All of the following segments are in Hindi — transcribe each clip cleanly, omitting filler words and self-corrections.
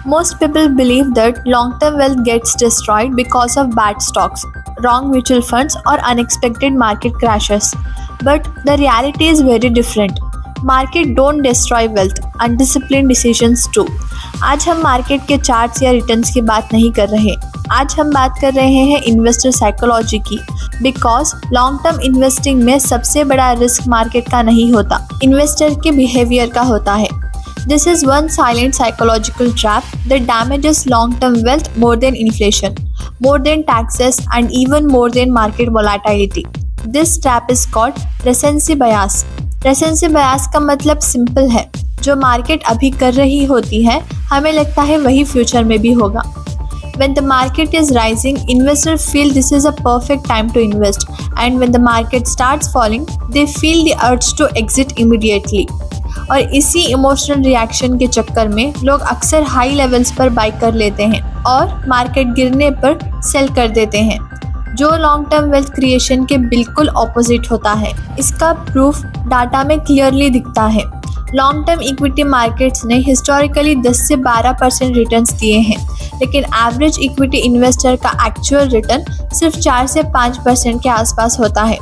Most people believe that long-term wealth gets destroyed because of bad stocks, wrong mutual funds, or unexpected market crashes. But the reality is very different. Market don't destroy wealth, undisciplined decisions do. आज हम मार्केट के चार्ट्स या रिटर्न्स की बात नहीं कर रहे। आज हम बात कर रहे हैं इन्वेस्टर साइकोलॉजी की, बिकॉज लॉन्ग टर्म इन्वेस्टिंग में सबसे बड़ा रिस्क मार्केट का नहीं होता, इन्वेस्टर के बिहेवियर का होता है। This is one silent psychological trap that damages long-term wealth more than inflation, more than taxes, and even more than market volatility. This trap is called recency bias. Recency bias का मतलब सिंपल है, जो मार्केट अभी कर रही होती है हमें लगता है वही फ्यूचर में भी होगा। When the market is rising, investors feel this is a perfect time to invest, and when the market starts falling, they feel the urge to exit immediately. और इसी इमोशनल रिएक्शन के चक्कर में लोग अक्सर हाई लेवल्स पर बाई कर लेते हैं और मार्केट गिरने पर सेल कर देते हैं, जो लॉन्ग टर्म वेल्थ क्रिएशन के बिल्कुल ऑपोजिट होता है। इसका प्रूफ डाटा में क्लियरली दिखता है। लॉन्ग टर्म इक्विटी मार्केट्स ने हिस्टोरिकली 10 से 12% रिटर्न्स दिए हैं, लेकिन एवरेज इक्विटी इन्वेस्टर का एक्चुअल रिटर्न सिर्फ 4 से 5% के आसपास होता है।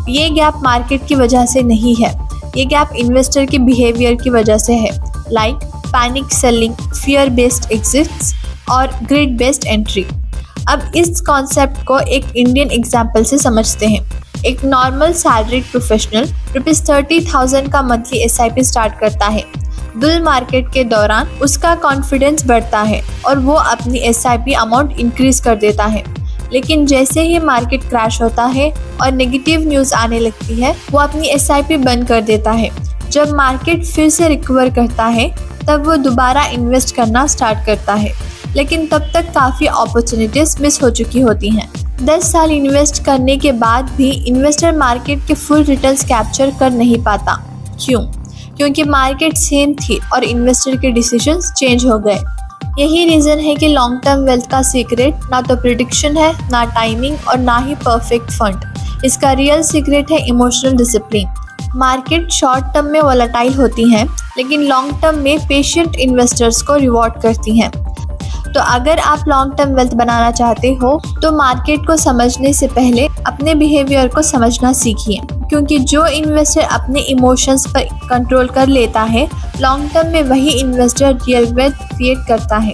ये गैप मार्केट की वजह से नहीं है, ये गैप इन्वेस्टर के बिहेवियर की वजह से है, like panic selling, fear based exits और ग्रिड बेस्ड एंट्री। अब इस कॉन्सेप्ट को एक इंडियन एग्जाम्पल से समझते हैं। एक नॉर्मल सैलरीड प्रोफेशनल ₹30,000 का मंथली SIP स्टार्ट करता है। बुल मार्केट के दौरान उसका कॉन्फिडेंस बढ़ता है और वो अपनी SIP अमाउंट इंक्रीज कर देता है, लेकिन जैसे ही मार्केट क्रैश होता है और नेगेटिव न्यूज़ आने लगती है, वो अपनी SIP बंद कर देता है। जब मार्केट फिर से रिकवर करता है तब वो दोबारा इन्वेस्ट करना स्टार्ट करता है, लेकिन तब तक काफ़ी अपॉर्चुनिटीज मिस हो चुकी होती हैं। 10 साल इन्वेस्ट करने के बाद भी इन्वेस्टर मार्केट के फुल रिटर्न्स कैप्चर कर नहीं पाता। क्यों? क्योंकि मार्केट सेम थी और इन्वेस्टर के डिसीजंस चेंज हो गए। यही रीज़न है कि लॉन्ग टर्म वेल्थ का सीक्रेट ना तो प्रिडिक्शन है, ना टाइमिंग और ना ही परफेक्ट फंड। इसका रियल सीक्रेट है emotional discipline. Market short term में वोलेटाइल होती हैं, लेकिन लॉन्ग टर्म में पेशेंट इन्वेस्टर्स को रिवॉर्ड करती हैं। तो अगर आप लॉन्ग टर्म वेल्थ बनाना चाहते हो तो मार्केट को समझने से पहले अपने बिहेवियर को समझना सीखिए, क्योंकि जो इन्वेस्टर अपने इमोशंस पर कंट्रोल कर लेता है, लॉन्ग टर्म में वही इन्वेस्टर रियल वेल्थ क्रिएट करता है।